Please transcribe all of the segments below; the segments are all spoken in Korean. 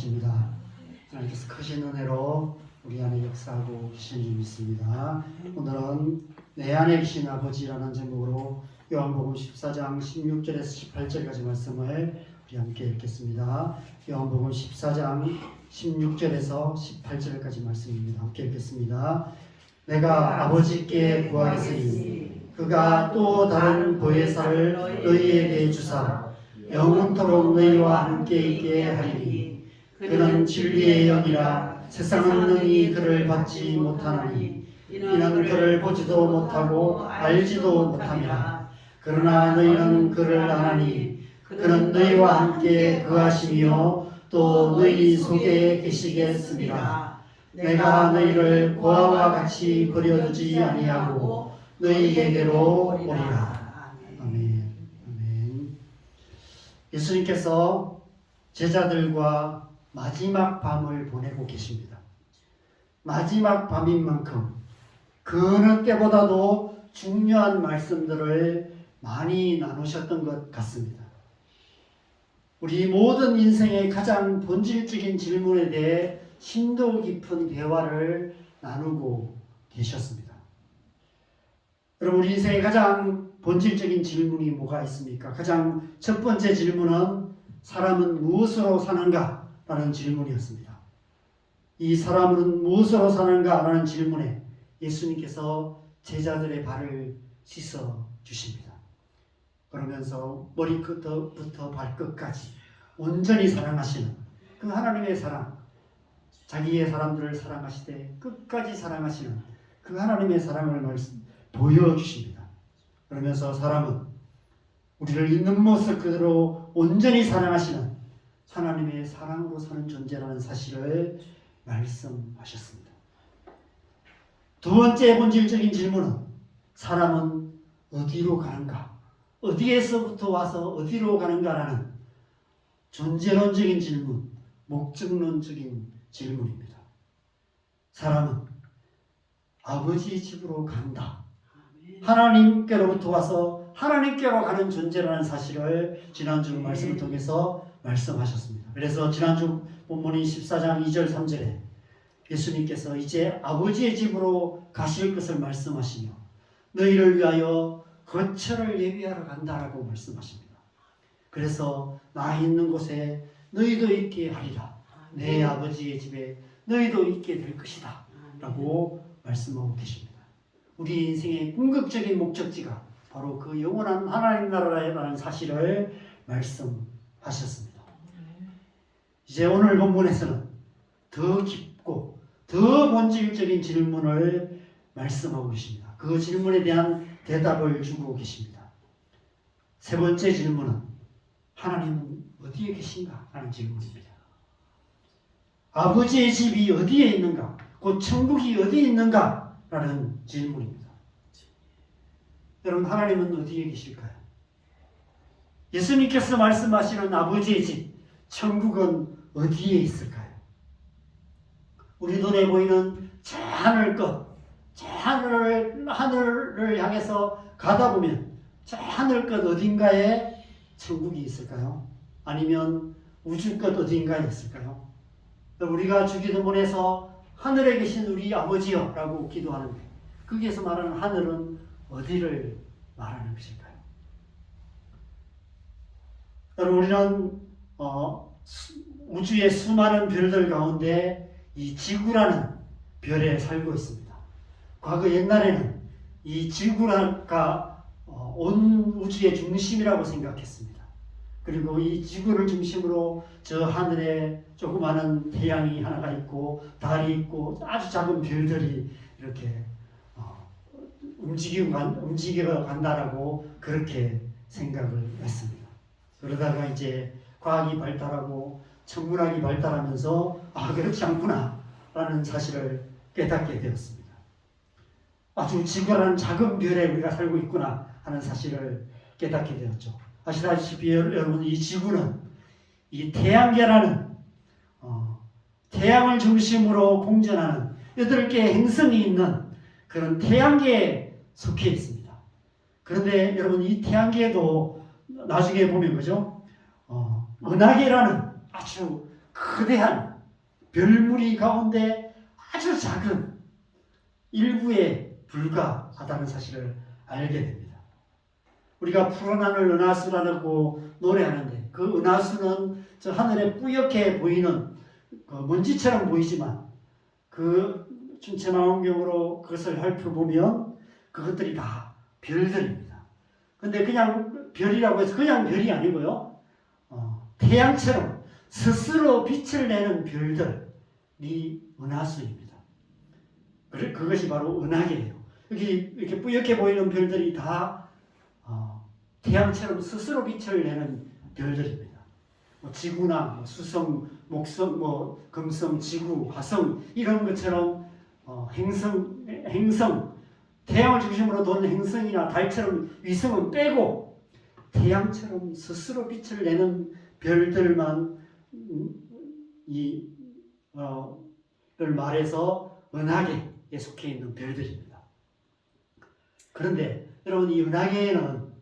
것입니다. 하나님께서 크신 은혜로 우리 안에 역사하고 계신 줄 믿습니다. 오늘은 내 안에 계신 아버지라는 제목으로 요한복음 14장 16절에서 18절까지 말씀을 우리 함께 읽겠습니다. 요한복음 14장 16절에서 18절까지 말씀입니다. 함께 읽겠습니다. 내가 아버지께 구하겠으니 그가 또 다른 보혜사를 너희에게 주사 영원토록 너희와 함께 있게 하리니 그는 진리의 영이라 세상은 능히 그를 받지 못하나니 이는 그를 보지도 못하고 알지도 못함이라. 그러나 너희는 그를 아나니 그는 너희와 함께 거하시며 또 너희 속에 계시겠습니다. 내가 너희를 고아와 같이 버려두지 아니하고 너희에게로 오리라. 아멘. 아멘. 예수님께서 제자들과 마지막 밤을 보내고 계십니다. 마지막 밤인 만큼 그 어느 때보다도 중요한 말씀들을 많이 나누셨던 것 같습니다. 우리 모든 인생의 가장 본질적인 질문에 대해 심도 깊은 대화를 나누고 계셨습니다. 여러분, 우리 인생의 가장 본질적인 질문이 뭐가 있습니까? 가장 첫 번째 질문은 사람은 무엇으로 사는가? 라는 질문이었습니다. 이 사람은 무엇으로 사는가? 라는 질문에 예수님께서 제자들의 발을 씻어 주십니다. 그러면서 머리끝부터 발끝까지 온전히 사랑하시는 그 하나님의 사랑, 자기의 사람들을 사랑하시되 끝까지 사랑하시는 그 하나님의 사랑을 보여주십니다. 그러면서 사람은 우리를 있는 모습 그대로 온전히 사랑하시는 하나님의 사랑으로 사는 존재라는 사실을 말씀하셨습니다. 두 번째 본질적인 질문은 사람은 어디로 가는가? 어디에서부터 와서 어디로 가는가라는 존재론적인 질문, 목적론적인 질문입니다. 사람은 아버지 집으로 간다. 하나님께로부터 와서 하나님께로 가는 존재라는 사실을 지난주 말씀을 통해서 말씀하셨습니다. 그래서 지난주 본문인 14장 2절 3절에 예수님께서 이제 아버지의 집으로 가실 것을 말씀하시며 너희를 위하여 거처를 예비하러 간다라고 말씀하십니다. 그래서 나 있는 곳에 너희도 있게 하리라. 내 아버지의 집에 너희도 있게 될 것이다 라고 말씀하고 계십니다. 우리 인생의 궁극적인 목적지가 바로 그 영원한 하나님 나라라는 사실을 말씀하셨습니다. 이제 오늘 본문에서는 더 깊고 더 본질적인 질문을 말씀하고 계십니다. 그 질문에 대한 대답을 주고 계십니다. 세 번째 질문은 하나님은 어디에 계신가? 라는 질문입니다. 아버지의 집이 어디에 있는가? 곧 천국이 어디에 있는가? 라는 질문입니다. 여러분, 하나님은 어디에 계실까요? 예수님께서 말씀하시는 아버지의 집, 천국은 어디에 있을까요? 우리 눈에 보이는 저 하늘 끝, 저 하늘을 향해서 가다 보면 저 하늘 끝 어딘가에 천국이 있을까요? 아니면 우주 끝 어딘가에 있을까요? 우리가 주기도문에서 하늘에 계신 우리 아버지여 라고 기도하는데 거기에서 말하는 하늘은 어디를 말하는 것일까요? 여러분, 우리는 우주의 수많은 별들 가운데 이 지구라는 별에 살고 있습니다. 과거 옛날에는 이 지구가 온 우주의 중심이라고 생각했습니다. 그리고 이 지구를 중심으로 저 하늘에 조그마한 태양이 하나가 있고 달이 있고 아주 작은 별들이 이렇게 움직여 간다라고 그렇게 생각을 했습니다. 그러다가 이제 과학이 발달하고 천문학이 발달하면서 그렇지 않구나 라는 사실을 깨닫게 되었습니다. 아주 지구라는 작은 별에 우리가 살고 있구나 하는 사실을 깨닫게 되었죠. 아시다시피 여러분, 이 지구는 이 태양계라는 태양을 중심으로 공전하는 8개의 행성이 있는 그런 태양계에 속해 있습니다. 그런데 여러분, 이 태양계도 나중에 보면 그죠? 은하계라는 아주 거대한 별무리 가운데 아주 작은 일부에 불과하다는 사실을 알게 됩니다. 우리가 푸른 하늘 은하수라고 노래하는데 그 은하수는 저 하늘에 뿌옇게 보이는 그 먼지처럼 보이지만 그 천체망원경으로 그것을 살펴보면 그것들이 다 별들입니다. 근데 그냥 별이라고 해서 그냥 별이 아니고요. 태양처럼 스스로 빛을 내는 별들이 은하수입니다. 그것이 바로 은하계예요. 이렇게 뿌옇게 보이는 별들이 다 태양처럼 스스로 빛을 내는 별들입니다. 지구나 수성, 목성, 금성, 지구, 화성 이런 것처럼 행성, 태양을 중심으로 도는 행성이나 달처럼 위성은 빼고 태양처럼 스스로 빛을 내는 별들만 를 말해서 은하계에 속해 있는 별들입니다. 그런데 여러분 이 은하계에는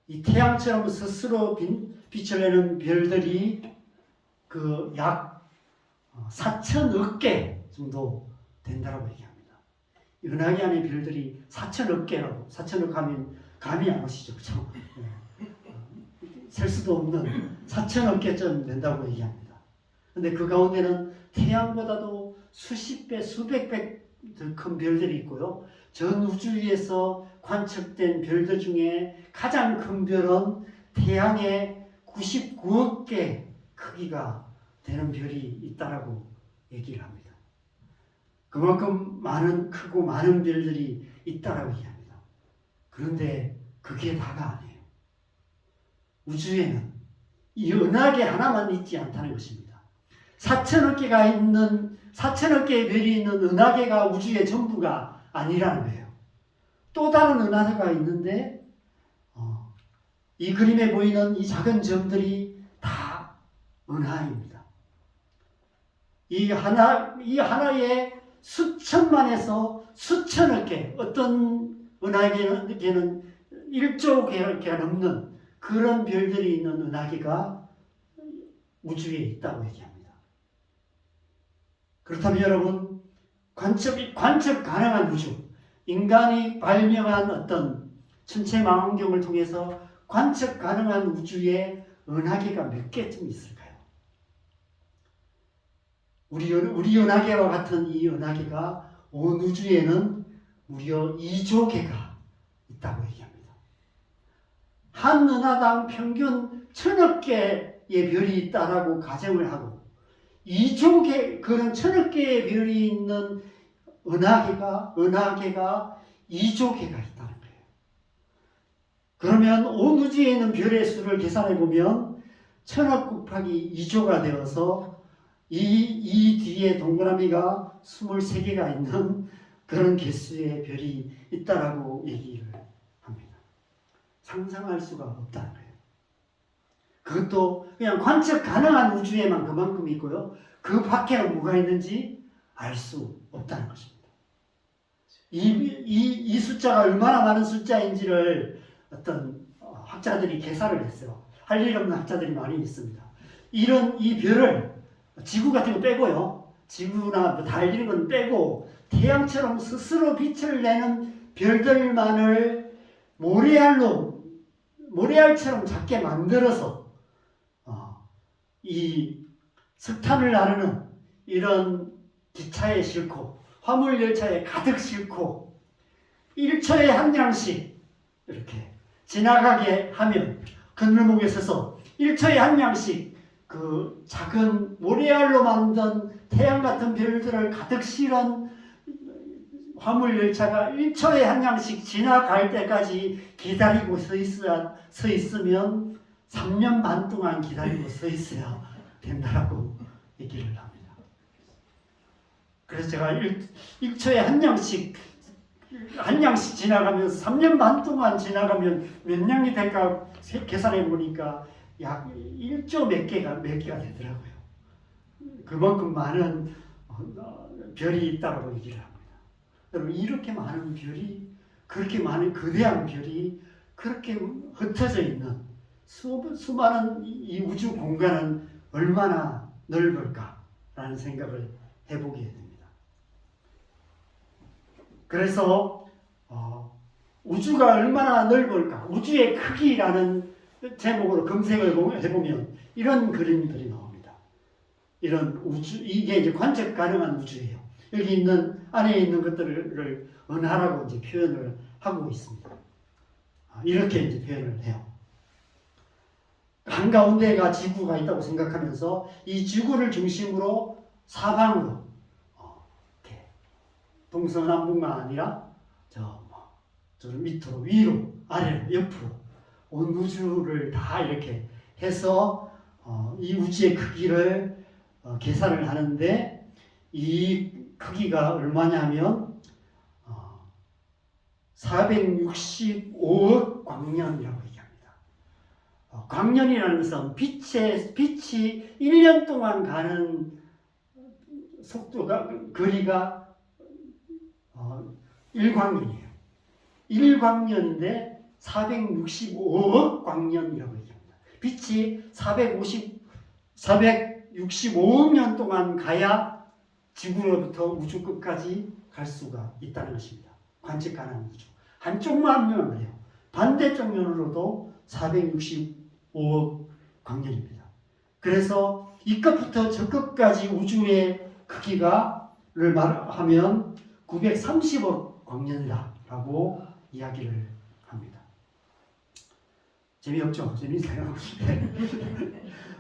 이 태양처럼 스스로 빛을 내는 별들이 그 약 4천억 개 정도 된다고 얘기합니다. 은하계 안의 별들이 4천억 개라고, 4천억 하면 감이 안 오시죠? 그렇죠? 셀 수도 없는 4천억 개쯤 된다고 얘기합니다. 그런데 그 가운데는 태양보다도 수십 배, 수백 배 더 큰 별들이 있고요. 전 우주에서 관측된 별들 중에 가장 큰 별은 태양의 99억 개 크기가 되는 별이 있다라고 얘기를 합니다. 그만큼 크고 많은 별들이 있다라고 얘기합니다. 그런데 그게 다가 아니에요. 우주에는 이 은하계 하나만 있지 않다는 것입니다. 4천억 개의 별이 있는 은하계가 우주의 전부가 아니라는 거예요. 또 다른 은하계가 있는데 이 그림에 보이는 이 작은 점들이 다 은하입니다. 이 하나에 수천만에서 수천억 개, 어떤 은하계는 1조 개가 넘는 그런 별들이 있는 은하계가 우주에 있다고 얘기합니다. 그렇다면 여러분, 관측 가능한 우주, 인간이 발명한 어떤 천체망원경을 통해서 관측 가능한 우주에 은하계가 몇 개쯤 있을까요? 우리 은하계와 같은 이 은하계가 온 우주에는 무려 2조 개가 있다고 얘기합니다. 한 은하당 평균 1000억 개의 별이 있다라고 가정을 하고 2조 개, 그런 1000억 개의 별이 있는 은하계가 2조 개가 있다는 거예요. 그러면 온 우주에 있는 별의 수를 계산해 보면 1000억 곱하기 2조가 되어서 이 뒤에 동그라미가 23개가 있는 그런 개수의 별이 있다라고 얘기를 합니다. 상상할 수가 없다는 거예요. 그것도 그냥 관측 가능한 우주에만 그만큼 있고요. 그 밖에는 뭐가 있는지 알 수 없다는 것입니다. 이 숫자가 얼마나 많은 숫자인지를 어떤 학자들이 계산을 했어요. 할 일 없는 학자들이 많이 있습니다. 이 별을 지구 같은 거 빼고요. 지구나 달 이런 건 빼고 태양처럼 스스로 빛을 내는 별들만을 모래알처럼 작게 만들어서 이 석탄을 나르는 이런 기차에 싣고 화물열차에 가득 싣고 1초에 한 량씩 이렇게 지나가게 하면 그늘목에 서서 1초에 한 량씩 그 작은 모래알로 만든 태양 같은 별들을 가득 실은 화물열차가 1초에 한 량씩 지나갈 때까지 기다리고 서 있으면 3년 반 동안 기다리고 서 있어야 된다라고 얘기를 합니다. 그래서 제가 1초에 한 량씩 지나가면서 3년 반 동안 지나가면 몇 량이 될까 계산해 보니까 약 1조 몇 개가 되더라고요. 그만큼 많은 별이 있다고 얘기를 합니다. 여러분, 이렇게 많은 별이, 그렇게 많은 거대한 별이 그렇게 흩어져 있는 수많은 이 우주 공간은 얼마나 넓을까라는 생각을 해보게 됩니다. 그래서 우주가 얼마나 넓을까, 우주의 크기라는 제목으로 검색을 해보면 이런 그림들이 나옵니다. 이런 우주, 이게 이제 관측 가능한 우주예요. 여기 있는, 안에 있는 것들을 은하라고 이제 표현을 하고 있습니다. 이렇게 이제 표현을 해요. 한가운데가 지구가 있다고 생각하면서 이 지구를 중심으로 사방으로 이렇게 동서남북만 아니라 저 밑으로 위로 아래로 옆으로 온 우주를 다 이렇게 해서 이 우주의 크기를 계산을 하는데 이 크기가 얼마냐면 465억 광년이라고 얘기합니다. 광년이라는 것은 빛이 1년 동안 가는 속도가, 거리가 1광년이에요. 1광년인데 465억 광년이라고 얘기합니다. 빛이 465억 년 동안 가야 지구로부터 우주 끝까지 갈 수가 있다는 것입니다. 관측 가능한 우주. 한쪽만 면을 해요. 반대쪽 면으로도 465억 광년입니다. 그래서 이 끝부터 저 끝까지 우주의 크기가를 말하면 930억 광년이다라고 이야기를 합니다. 재미없죠? 재미있어요?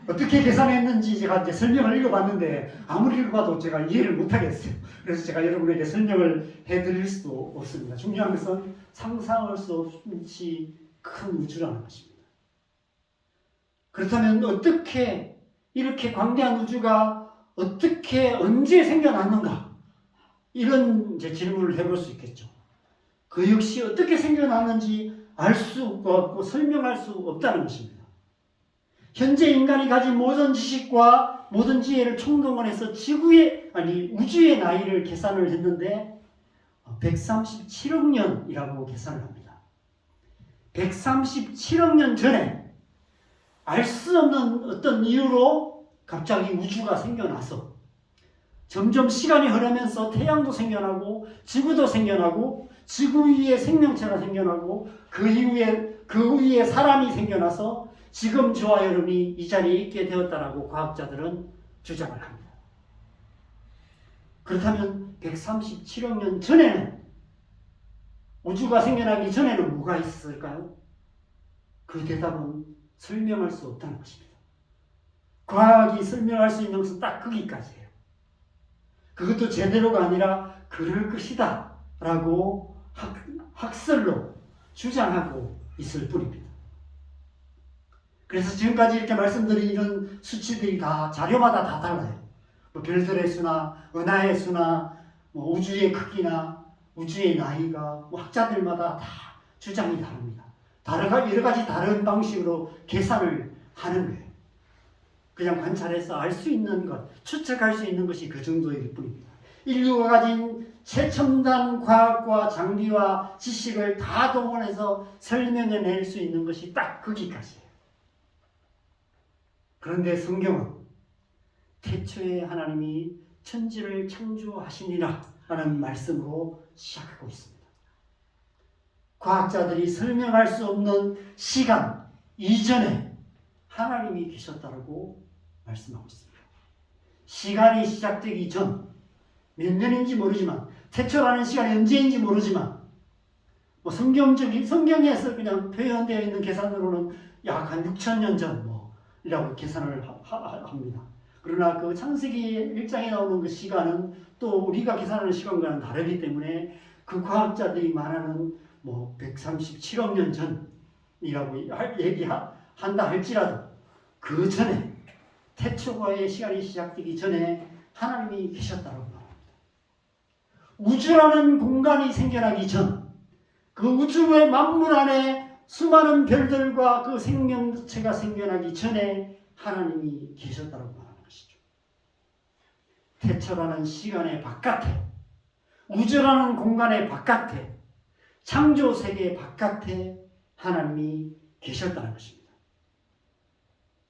어떻게 계산했는지 제가 이제 설명을 읽어봤는데 아무리 읽어봐도 제가 이해를 못하겠어요. 그래서 제가 여러분에게 설명을 해드릴 수도 없습니다. 중요한 것은 상상할 수 없이 큰 우주라는 것입니다. 그렇다면 어떻게 이렇게 광대한 우주가 어떻게 언제 생겨났는가? 이런 이제 질문을 해볼 수 있겠죠. 그 역시 어떻게 생겨났는지 알 수 없고 설명할 수 없다는 것입니다. 현재 인간이 가진 모든 지식과 모든 지혜를 총동원해서 우주의 나이를 계산을 했는데 137억 년이라고 계산을 합니다. 137억 년 전에 알 수 없는 어떤 이유로 갑자기 우주가 생겨나서 점점 시간이 흐르면서 태양도 생겨나고 지구도 생겨나고 지구 위에 생명체가 생겨나고 그 위에 사람이 생겨나서 지금 저와 여러분이 이 자리에 있게 되었다라고 과학자들은 주장을 합니다. 그렇다면 137억 년 전에는, 우주가 생겨나기 전에는 뭐가 있었을까요? 그 대답은 설명할 수 없다는 것입니다. 과학이 설명할 수 있는 것은 딱 거기까지예요. 그것도 제대로가 아니라 그럴 것이다 라고 학설로 주장하고 있을 뿐입니다. 그래서 지금까지 이렇게 말씀드린 이런 수치들이 다 자료마다 다 달라요. 별들의 수나 은하의 수나 우주의 크기나 우주의 나이가 학자들마다 다 주장이 다릅니다. 여러 가지 다른 방식으로 계산을 하는 거예요. 그냥 관찰해서 알 수 있는 것, 추측할 수 있는 것이 그 정도일 뿐입니다. 인류가 가진 최첨단 과학과 장비와 지식을 다 동원해서 설명해낼 수 있는 것이 딱 거기까지예요. 그런데 성경은 태초에 하나님이 천지를 창조하시니라 라는 말씀으로 시작하고 있습니다. 과학자들이 설명할 수 없는 시간 이전에 하나님이 계셨다고 말씀하고 있습니다. 시간이 시작되기 전, 몇 년인지 모르지만, 태초라는 시간이 언제인지 모르지만, 성경에서 그냥 표현되어 있는 계산으로는 약 한 6,000년 전이라고 계산을 합니다. 그러나 그 창세기 1장에 나오는 그 시간은 또 우리가 계산하는 시간과는 다르기 때문에 그 과학자들이 말하는 137억 년 전이라고 얘기한다 할지라도 그 전에, 태초의 시간이 시작되기 전에 하나님이 계셨다고 말합니다. 우주라는 공간이 생겨나기 전, 그 우주의 만물 안에 수많은 별들과 그 생명체가 생겨나기 전에 하나님이 계셨다고 말하는 것이죠. 태초라는 시간의 바깥에, 우주라는 공간의 바깥에, 창조 세계 바깥에 하나님이 계셨다는 것입니다.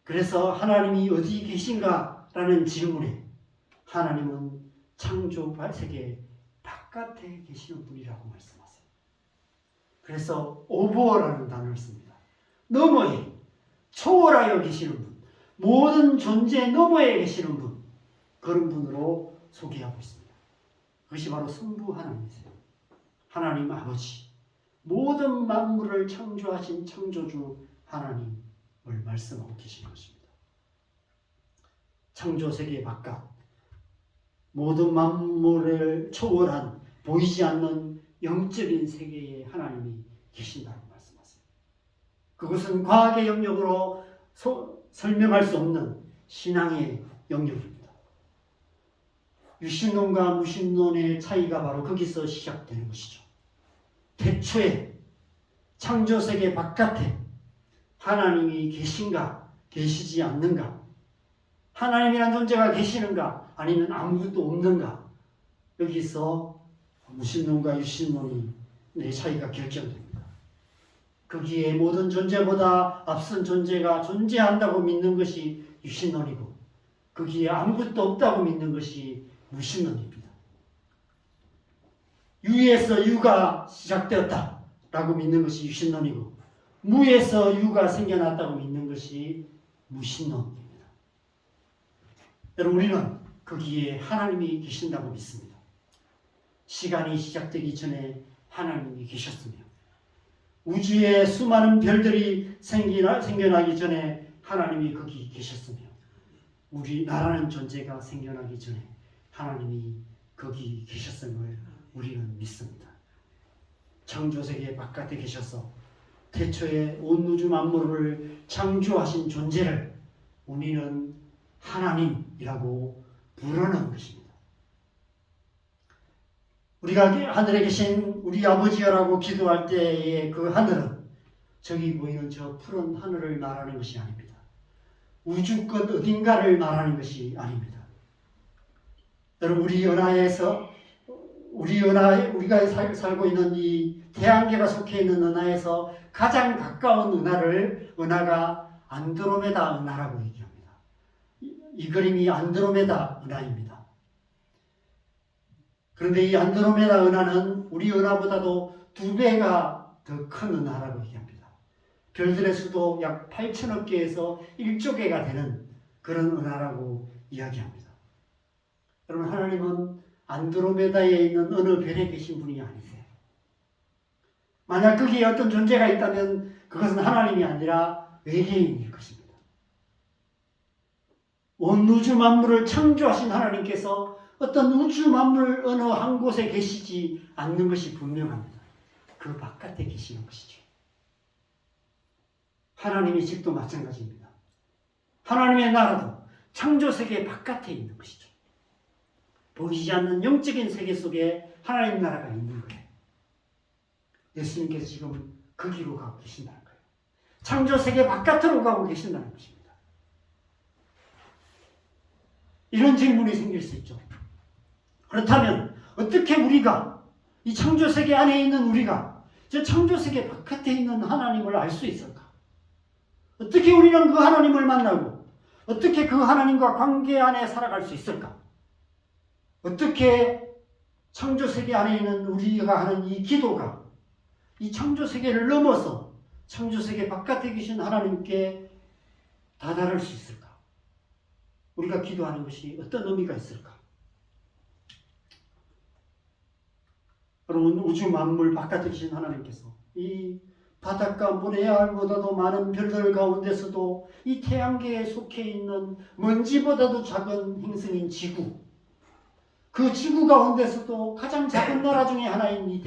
그래서 하나님이 어디 계신가? 라는 질문에 하나님은 창조 세계 바깥에 계시는 분이라고 말씀하세요. 그래서 오버라는 단어를 씁니다. 너머에, 초월하여 계시는 분, 모든 존재 너머에 계시는 분, 그런 분으로 소개하고 있습니다. 그것이 바로 성부 하나님이세요. 하나님 아버지, 모든 만물을 창조하신 창조주 하나님을 말씀하고 계시는 것입니다. 창조 세계 바깥, 모든 만물을 초월한 보이지 않는 영적인 세계에 하나님이 계신다고 말씀하세요. 그것은 과학의 영역으로 설명할 수 없는 신앙의 영역입니다. 유신론과 무신론의 차이가 바로 거기서 시작되는 것이죠. 태초에 창조세계 바깥에 하나님이 계신가 계시지 않는가, 하나님이란 존재가 계시는가 아니면 아무것도 없는가, 여기서 무신론과 유신론의 차이가 결정됩니다. 거기에 모든 존재보다 앞선 존재가 존재한다고 믿는 것이 유신론이고, 거기에 아무것도 없다고 믿는 것이 무신론입니다. 유에서 유가 시작되었다 라고 믿는 것이 유신론이고, 무에서 유가 생겨났다고 믿는 것이 무신론입니다. 여러분, 우리는 거기에 하나님이 계신다고 믿습니다. 시간이 시작되기 전에 하나님이 계셨으며, 우주에 수많은 별들이 생겨나기 전에 하나님이 거기 계셨으며, 우리 나라는 존재가 생겨나기 전에 하나님이 거기 계셨음을 우리는 믿습니다. 창조세계 바깥에 계셔서 태초에 온 우주 만물을 창조하신 존재를 우리는 하나님이라고 부르는 것입니다. 우리가 하늘에 계신 우리 아버지여라고 기도할 때의 그 하늘은 저기 보이는 저 푸른 하늘을 말하는 것이 아닙니다. 우주 끝 어딘가를 말하는 것이 아닙니다. 여러분, 우리가 살고 있는 이 태양계가 속해 있는 은하에서 가장 가까운 은하가 안드로메다 은하라고 얘기합니다. 이 그림이 안드로메다 은하입니다. 그런데 이 안드로메다 은하는 우리 은하보다도 2배가 더 큰 은하라고 얘기합니다. 별들의 수도 약 8천억 개에서 1조 개가 되는 그런 은하라고 이야기합니다. 여러분, 하나님은 안드로메다에 있는 어느 별에 계신 분이 아니세요. 만약 거기에 어떤 존재가 있다면 그것은 하나님이 아니라 외계인일 것입니다. 온 우주 만물을 창조하신 하나님께서 어떤 우주 만물 어느 한 곳에 계시지 않는 것이 분명합니다. 그 바깥에 계시는 것이죠. 하나님의 집도 마찬가지입니다. 하나님의 나라도 창조세계 바깥에 있는 것이죠. 보이지 않는 영적인 세계 속에 하나님 나라가 있는 거예요. 예수님께서 지금 거기로 가고 계신다는 거예요. 창조세계 바깥으로 가고 계신다는 것입니다. 이런 질문이 생길 수 있죠. 그렇다면 어떻게 우리가, 이 창조세계 안에 있는 우리가 저 창조세계 바깥에 있는 하나님을 알 수 있을까? 어떻게 우리는 그 하나님을 만나고 어떻게 그 하나님과 관계 안에 살아갈 수 있을까? 어떻게 창조세계 안에 있는 우리가 하는 이 기도가 이 창조세계를 넘어서 창조세계 바깥에 계신 하나님께 다다를 수 있을까? 우리가 기도하는 것이 어떤 의미가 있을까? 여러분, 우주 만물 바깥에 계신 하나님께서 이 바닷가 모래알보다도 많은 별들 가운데서도 이 태양계에 속해 있는 먼지보다도 작은 행성인 지구, 그 지구 가운데서도 가장 작은 나라 중에 하나인 이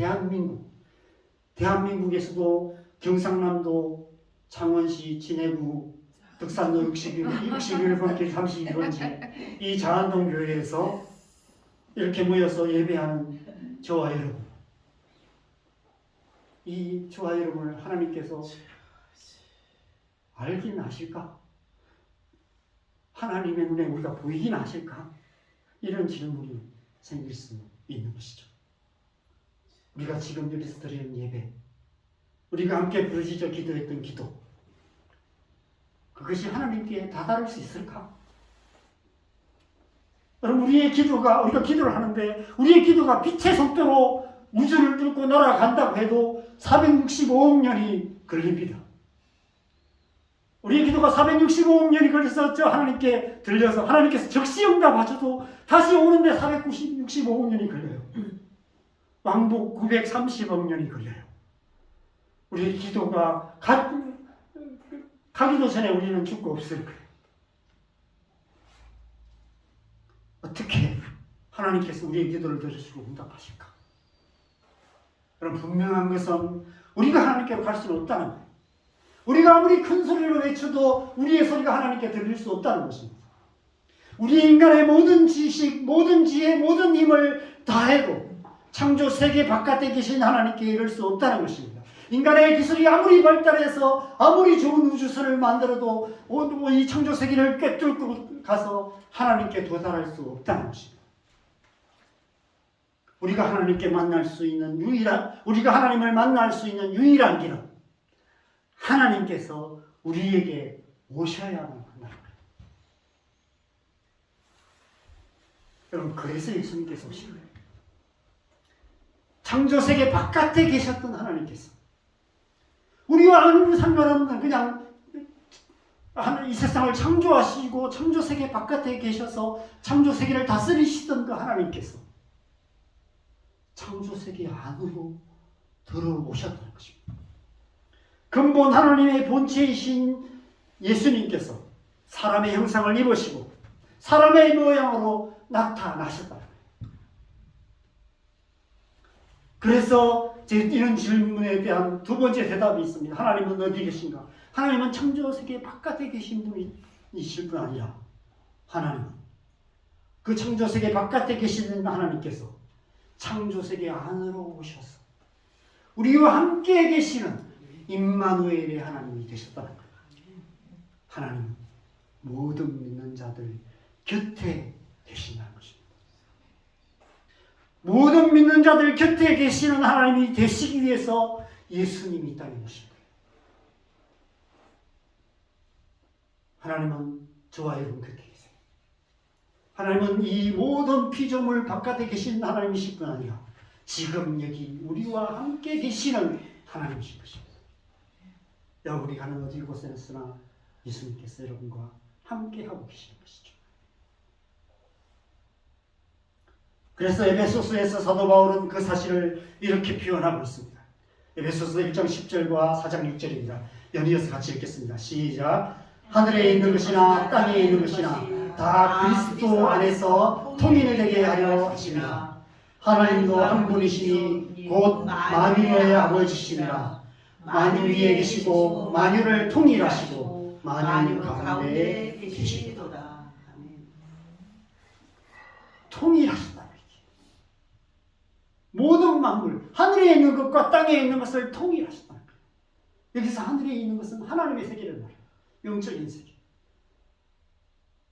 대한민국에서도 경상남도 창원시 진해구 덕산로 61번 길 32번지 이 자한동 교회에서 이렇게 모여서 예배하는 저와 여러분, 이 저와 여러분을 하나님께서 알긴 아실까? 하나님의 눈에 우리가 보이긴 아실까? 이런 질문이 생길 수 있는 것이죠. 우리가 지금 여기서 드리는 예배, 우리가 함께 부르짖어 기도했던 기도, 그것이 하나님께 다다를 수 있을까? 여러분, 우리의 기도가, 우리가 기도를 하는데 우리의 기도가 빛의 속도로 우주를 뚫고 날아간다고 해도 465억 년이 걸립니다. 우리의 기도가 465억 년이 걸려서 저 하나님께 들려서 하나님께서 적시 응답하셔도 다시 오는데 465억 년이 걸려요. 왕복 930억 년이 걸려요. 우리의 기도가 가기도 전에 우리는 죽고 없을 거예요. 어떻게 하나님께서 우리의 기도를 들으시고 응답하실까? 여러분, 분명한 것은 우리가 하나님께로 갈 수는 없다는 거예요. 우리가 아무리 큰 소리로 외쳐도 우리의 소리가 하나님께 들릴 수 없다는 것입니다. 우리 인간의 모든 지식, 모든 지혜, 모든 힘을 다해도 창조 세계 바깥에 계신 하나님께 이를 수 없다는 것입니다. 인간의 기술이 아무리 발달해서 아무리 좋은 우주선을 만들어도 이 창조 세계를 꿰뚫고 가서 하나님께 도달할 수 없다는 것입니다. 우리가 하나님께 만날 수 있는 우리가 하나님을 만날 수 있는 유일한 길은 하나님께서 우리에게 오셔야만 한다는 거예요. 여러분, 그래서 예수님께서 오신 거예요. 창조세계 바깥에 계셨던 하나님께서 우리와 아무 상관없는 그냥 이 세상을 창조하시고 창조세계 바깥에 계셔서 창조세계를 다스리시던 그 하나님께서 창조세계 안으로 들어오셨다는 것입니다. 근본 하나님의 본체이신 예수님께서 사람의 형상을 입으시고 사람의 모양으로 나타나셨다는 거예요. 그래서 이런 질문에 대한 두 번째 대답이 있습니다. 하나님은 어디 계신가? 하나님은 창조세계 바깥에 계신 분이실 뿐 아니라 하나님은 그 창조세계 바깥에 계시는 하나님께서 창조세계 안으로 오셔서 우리와 함께 계시는 임마누엘의 하나님이 되셨다는 거예요. 하나님은 모든 믿는 자들 곁에 계신다는 것입니다. 모든 믿는 자들 곁에 계시는 하나님이 되시기 위해서 예수님이 이 땅에 오신 거예요. 하나님은 저와 여러분 곁에 계세요. 하나님은 이 모든 피조물 바깥에 계신 하나님이실 뿐 아니라 지금 여기 우리와 함께 계시는 하나님이신 것입니다. 여러분이 가는 어디 곳에서나 예수님께서 여러분과 함께 하고 계시는 것이죠. 그래서 에베소서에서 사도 바울은 그 사실을 이렇게 표현하고 있습니다. 에베소서 1장 10절과 4장 6절입니다. 연이어서 같이 읽겠습니다. 시작. 하늘에 있는 것이나 땅에 있는 것이나 다 그리스도 안에서 통일되게 하려 하십니다. 하나님도 한 분이시니 곧 만유의 아버지시니라. 만유 위에 계시고 만유를 통일하시고 만유 가운데 계시도다. 통일하신다. 모든 만물, 하늘에 있는 것과 땅에 있는 것을 통일하신다. 여기서 하늘에 있는 것은 하나님의 세계를 말해요. 영적인 세계.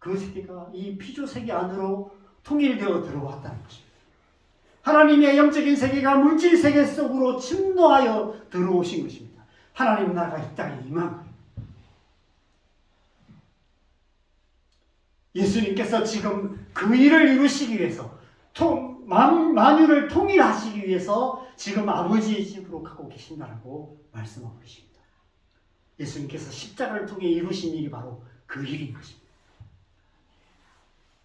그 세계가 이 피조 세계 안으로 통일되어 들어왔다는 것입니다. 하나님의 영적인 세계가 물질 세계 속으로 침노하여 들어오신 것입니다. 하나님 나라가 이 땅에 임한 거예요. 예수님께서 지금 그 일을 이루시기 위해서 만유를 통일하시기 위해서 지금 아버지의 집으로 가고 계신다라고 말씀하고 계십니다. 예수님께서 십자가를 통해 이루신 일이 바로 그 일인 것입니다.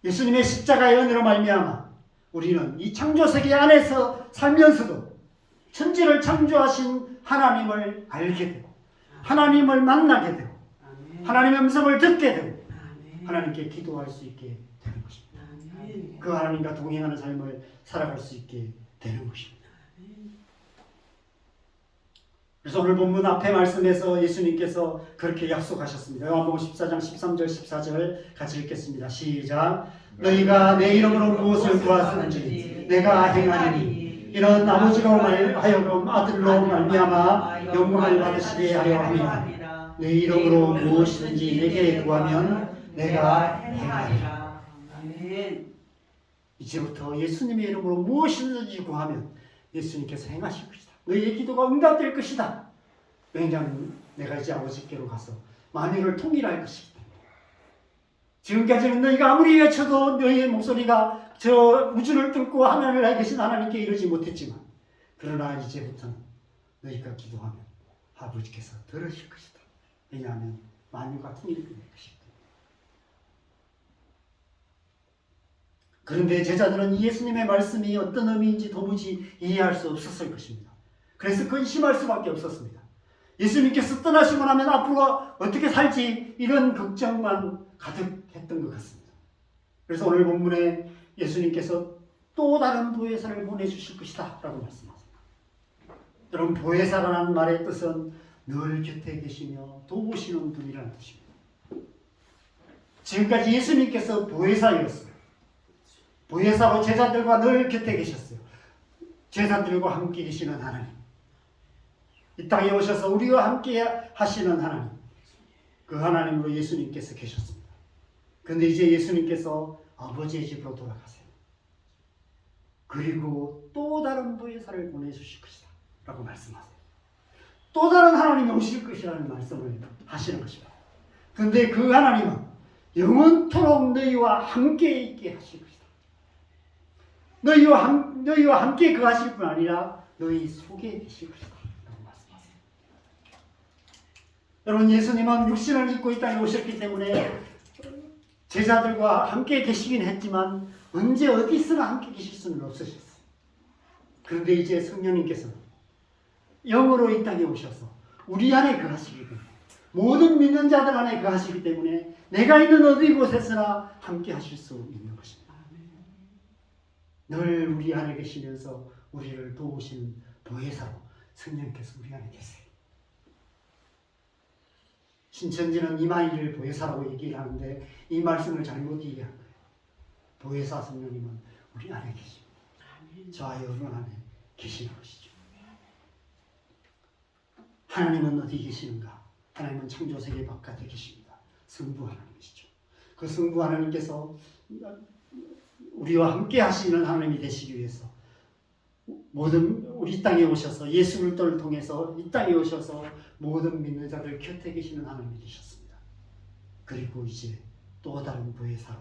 예수님의 십자가의 은혜로 말미암아 우리는 이 창조세계 안에서 살면서도 천지를 창조하신 하나님을 알게 되고 하나님을 만나게 되고 하나님의 음성을 듣게 되고 하나님께 기도할 수 있게 되는 것입니다. 그 하나님과 동행하는 삶을 살아갈 수 있게 되는 것입니다. 그래서 오늘 본문 앞에 말씀에서 예수님께서 그렇게 약속하셨습니다. 요한복음 14장 13절 14절 같이 읽겠습니다. 시작. 너희가 내 이름으로 무엇을 구하든지 내가 행하리니 이런 아버지로 하여금 아들로 말미암아 영광을 받으시게 하려 함이라. 내 이름으로 무엇이든지 내게 구하면 내가 행하리라. 아멘. 이제부터 예수님의 이름으로 무엇이든지 구하면 예수님께서 행하실 것이다. 너희의 기도가 응답될 것이다. 왜냐하면 내가 이제 아버지께로 가서 만유를 통일할 것이기 때문에. 지금까지는 너희가 아무리 외쳐도 너희의 목소리가 저 우주를 뚫고 하늘에 계신 하나님께 이르지 못했지만, 그러나 이제부터는 너희가 기도하면 아버지께서 들으실 것이다. 왜냐하면 만유가 통일될 것이기 때문에. 그런데 제자들은 예수님의 말씀이 어떤 의미인지 도무지 이해할 수 없었을 것입니다. 그래서 근심할 수밖에 없었습니다. 예수님께서 떠나시고 나면 앞으로 어떻게 살지, 이런 걱정만 가득했던 것 같습니다. 그래서 오늘 본문에 예수님께서 또 다른 보혜사를 보내주실 것이다 라고 말씀하세요. 여러분, 보혜사라는 말의 뜻은 늘 곁에 계시며 도우시는 분이라는 뜻입니다. 지금까지 예수님께서 보혜사였어요. 보혜사로 제자들과 늘 곁에 계셨어요. 제자들과 함께 계시는 하나님, 이 땅에 오셔서 우리와 함께 하시는 하나님, 그 하나님으로 예수님께서 계셨습니다. 그런데 이제 예수님께서 아버지의 집으로 돌아가세요. 그리고 또 다른 보혜사를 보내주실 것이다 라고 말씀하세요. 또 다른 하나님이 오실 것이라는 말씀을 하시는 것입니다. 그런데 그 하나님은 영원토록 너희와 함께 있게 하실 것이다. 너희와 함께 거하실 뿐 아니라 너희 속에 계실 것이다 라고 말씀하세요. 여러분, 예수님은 육신을 입고 이 땅에 오셨기 때문에 제자들과 함께 계시긴 했지만 언제 어디서나 함께 계실 수는 없으셨어요. 그런데 이제 성령님께서는 영으로 이 땅에 오셔서 우리 안에 거하시기 때문에, 모든 믿는 자들 안에 거하시기 때문에 내가 있는 어디 곳에서나 함께 하실 수 있는 것입니다. 늘 우리 안에 계시면서 우리를 도우시는 보혜사로 성령께서 우리 안에 계세요. 신천지는 이만희를 보혜사라고 얘기를 하는데 이 말씀을 잘못 이해한 거예요. 보혜사 성령님은 우리 안에 계십니다. 저와 여러분 안에 계시는 것이죠. 하나님은 어디 계시는가? 하나님은 창조세계 바깥에 계십니다. 성부 하나님이시죠. 그 성부 하나님께서 우리와 함께 하시는 하나님이 되시기 위해서 모든 우리 땅에 오셔서 예수 그리스도를 통해서 이 땅에 오셔서 모든 믿는 자들 곁에 계시는 하나님이 되셨습니다. 그리고 이제 또 다른 보혜사로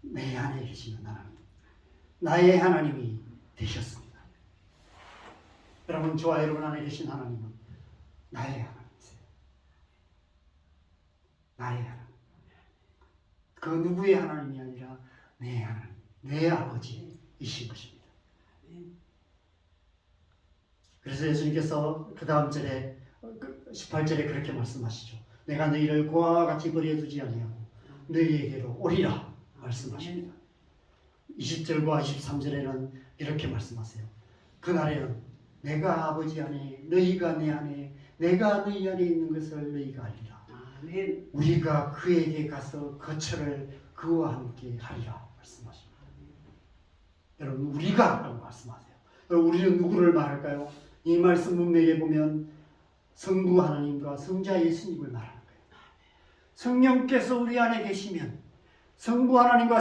내 안에 계시는 하나님, 나의 하나님이 되셨습니다. 여러분, 저와 여러분 안에 계신 하나님은 나의 하나님이세요. 나의 하나님. 그 누구의 하나님이 아니라 내 하나님, 내 아버지이신 것입니다. 그래서 예수님께서 그 다음 절에 18절에 그렇게 말씀하시죠. 내가 너희를 고아와 같이 버려두지 아니하고 너희에게로 오리라 말씀하십니다. 20절과 23절에는 이렇게 말씀하세요. 그날에는 내가 아버지 안에, 너희가 내 안에, 내가 너희 안에 있는 것을 너희가 알리라. 아멘. 우리가 그에게 가서 거처를 그와 함께 하리라 말씀하십니다. 여러분, 우리가 라고 말씀하세요. 여러분, 우리는 누구를 말할까요? 이 말씀 문맥에 보면 성부 하나님과 성자 예수님을 말하는 거예요. 성령께서 우리 안에 계시면 성부 하나님과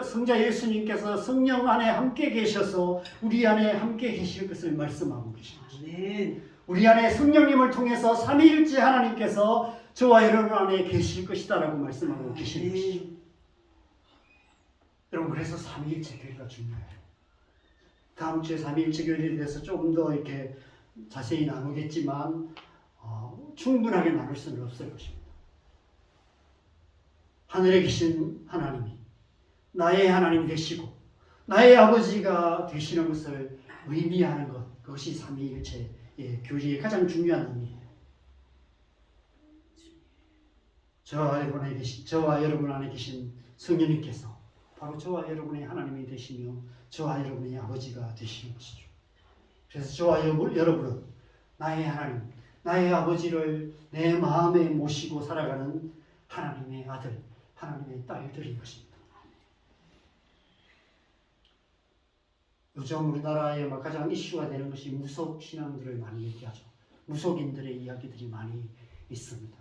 성자 예수님께서 성령 안에 함께 계셔서 우리 안에 함께 계실 것을 말씀하고 계십니다. 우리 안에 성령님을 통해서 삼위일체 하나님께서 저와 여러분 안에 계실 것이다 라고 말씀하고 계시는 것이죠. 여러분, 그래서 삼위일체 교회가 중요해요. 다음 주에 삼위일체 교회에 대해서 조금 더 이렇게 자세히 나누겠지만 충분하게 나눌 수는 없을 것입니다. 하늘에 계신 하나님이 나의 하나님 되시고 나의 아버지가 되시는 것을 의미하는 것, 그것이 삼위일체의 교리의 가장 중요한 의미예요. 저와 여러분 안에 계신 성령님께서 바로 저와 여러분의 하나님이 되시며 저와 여러분의 아버지가 되시는 것이죠. 그래서 저와 여러분은 나의 하나님, 나의 아버지를 내 마음에 모시고 살아가는 하나님의 아들, 하나님의 딸들인 것입니다. 요즘 우리나라에 가장 이슈가 되는 것이 무속신앙들을 많이 얘기하죠. 무속인들의 이야기들이 많이 있습니다.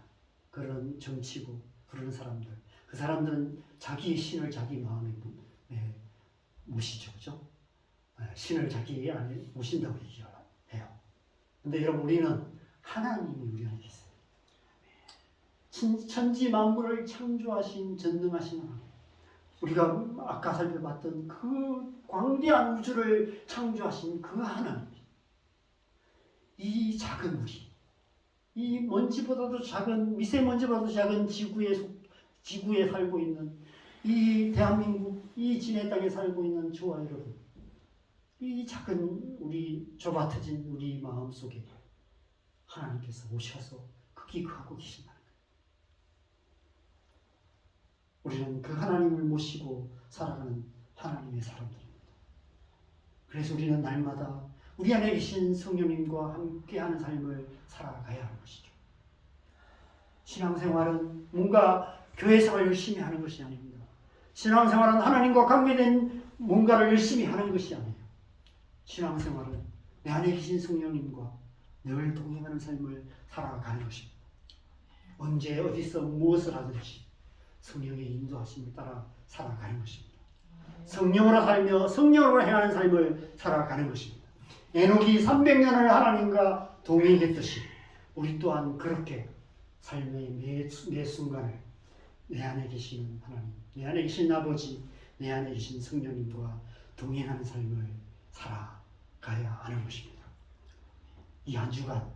그런 정치고 그런 사람들, 그 사람들은 자기의 신을 자기 마음에 모시죠, 그죠? 신을 자기 안에 모신다고 얘기해요. 그런데 여러분, 우리는 하나님이 우리 안에 계세요. 천지 만물을 창조하신 전능하신 하나님, 우리가 아까 살펴봤던 그 광대한 우주를 창조하신 그 하나님, 이 작은 우리, 이 먼지보다도 작은, 미세먼지보다도 작은 지구에 살고 있는 이 대한민국, 이 진해 땅에 살고 있는 저와 여러분, 이 작은 우리 좁아터진 우리 마음 속에 하나님께서 오셔서 극기하고 계신다는 거예요. 우리는 그 하나님을 모시고 살아가는 하나님의 사람들입니다. 그래서 우리는 날마다 우리 안에 계신 성령님과 함께하는 삶을 살아가야 하는 것이죠. 신앙생활은 뭔가 교회생활 열심히 하는 것이 아닙니다. 신앙생활은 하나님과 관계된 뭔가를 열심히 하는 것이 아니에요. 신앙생활은 내 안에 계신 성령님과 늘 동행하는 삶을 살아가는 것입니다. 언제 어디서 무엇을 하든지 성령의 인도하심을 따라 살아가는 것입니다. 성령으로 살며 성령으로 행하는 삶을 살아가는 것입니다. 에녹이 300년을 하나님과 동행했듯이 우리 또한 그렇게 삶의 매 순간을 내 안에 계시는 하나님, 내 안에 계신 아버지, 내 안에 계신 성령님과 동행하는 삶을 살아가야 하는 것입니다. 이 한 주간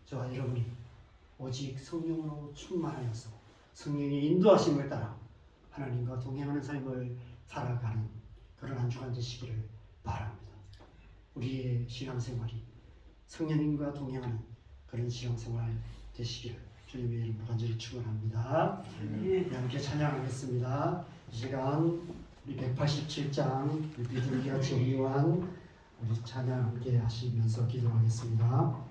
저와 여러분이 오직 성령으로 충만하여서 성령의 인도하심을 따라 하나님과 동행하는 삶을 살아가는 그런 한 주간 되시기를 바랍니다. 우리의 신앙생활이 성령님과 동행하는 그런 신앙생활 되시기를 주님의 이름으로 간절히 축원합니다. 우리 함께 찬양하겠습니다. 이 시간 우리 187장 비둘기가 정리한 우리 찬양 함께 하시면서 기도하겠습니다.